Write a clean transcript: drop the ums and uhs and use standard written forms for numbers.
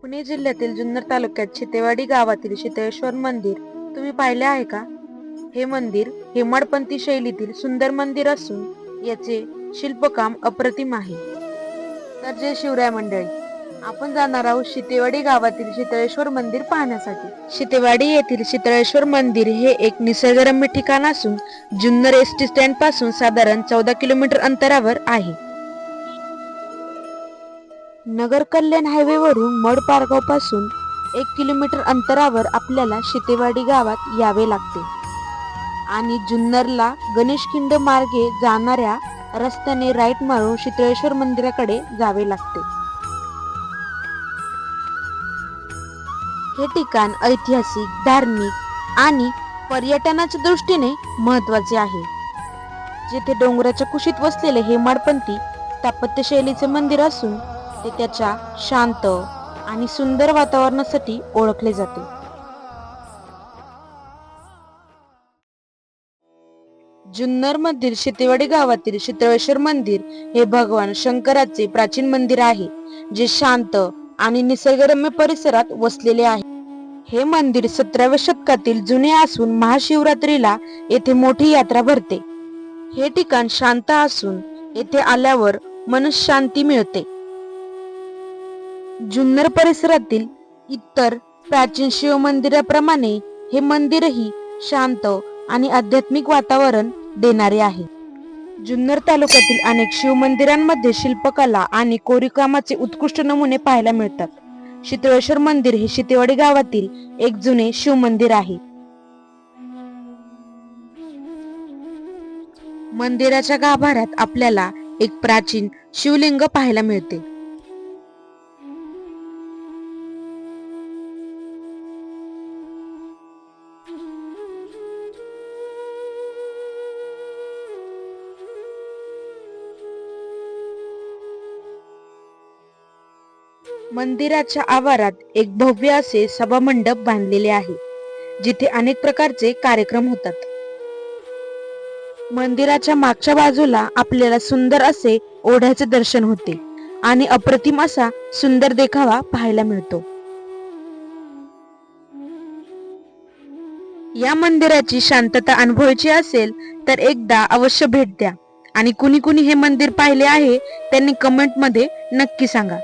पुणे जिल्ह्यातील जुन्नर तालुक्यात शितेवाडी गावातील शितेश्वर मंदिर तुम्ही पाहिले आहे का? हे मंदिर हेमाडपंथी शैलीतील सुंदर मंदिर असून याचे शिल्पकाम अप्रतिम आहे. तर जय शिवराय मंडळी, आपण जाणार आहोत शितेवाडी गावातील शीतळेश्वर मंदिर पाहण्यासाठी. शितेवाडी येथील शीतळेश्वर मंदिर हे एक निसर्गरम्य ठिकाण असून जुन्नर एसटी स्टँड पासून साधारण 14 किलोमीटर अंतरावर आहे. नगर कल्याण हायवे वरून मडपारगाव पासून 1 किलोमीटर अंतरावर आपल्याला शितेवाडी गावात यावे लागते आणि जुन्नरला गणेशखिंड मार्गे जाणाऱ्या रस्त्याने राईट मारून शीतळेश्वर मंदिराकडे जावे लागते. हे ठिकाण ऐतिहासिक, धार्मिक आणि पर्यटनाच्या दृष्टीने महत्त्वाचे आहे. जेथे डोंगराच्या कुशीत वसलेले हेमाडपंथी स्थापत्य शैलीचे मंदिर असून ते त्याच्या शांत आणि सुंदर वातावरणासाठी ओळखले जाते. जुन्नर मधील शितेवाडी गावातील शीतळेश्वर मंदिर हे भगवान शंकराचे प्राचीन मंदिर आहे, जे शांत आणि निसर्गरम्य परिसरात वसलेले आहे. हे मंदिर 17व्या शतकातील जुने असून महाशिवरात्रीला येथे मोठी यात्रा भरते. हे ठिकाण शांत असून येथे आल्यावर मनःशांती मिळते. जुन्नर परिसरातील इतर प्राचीन शिव मंदिराप्रमाणे हे मंदिरही शांत आणि आध्यात्मिक वातावरण देणारे आहे. जुन्नर तालुक्यातील अनेक शिव मंदिरांमध्ये शिल्पकला आणि कोरीवकामाचे उत्कृष्ट नमुने पाहायला मिळतात. शीतळेश्वर मंदिर हे शितेवाडी गावातील एक जुने शिव मंदिर आहे. मंदिराच्या गाभाऱ्यात आपल्याला एक प्राचीन शिवलिंग पाहायला मिळते. मंदिराच्या आवारात एक भव्य असे सभामंडप बांधलेले आहे, जिथे अनेक प्रकारचे कार्यक्रम होतात. मंदिराच्या मागच्या बाजूला आपल्याला सुंदर असे ओढ्याचे दर्शन होते आणि अप्रतिम असा सुंदर देखावा पाहायला मिळतो. या मंदिराची शांतता अनुभवायची असेल तर एकदा अवश्य भेट द्या आणि कुणी कुणी हे मंदिर पाहिले आहे त्यांनी कमेंट मध्ये नक्की सांगा.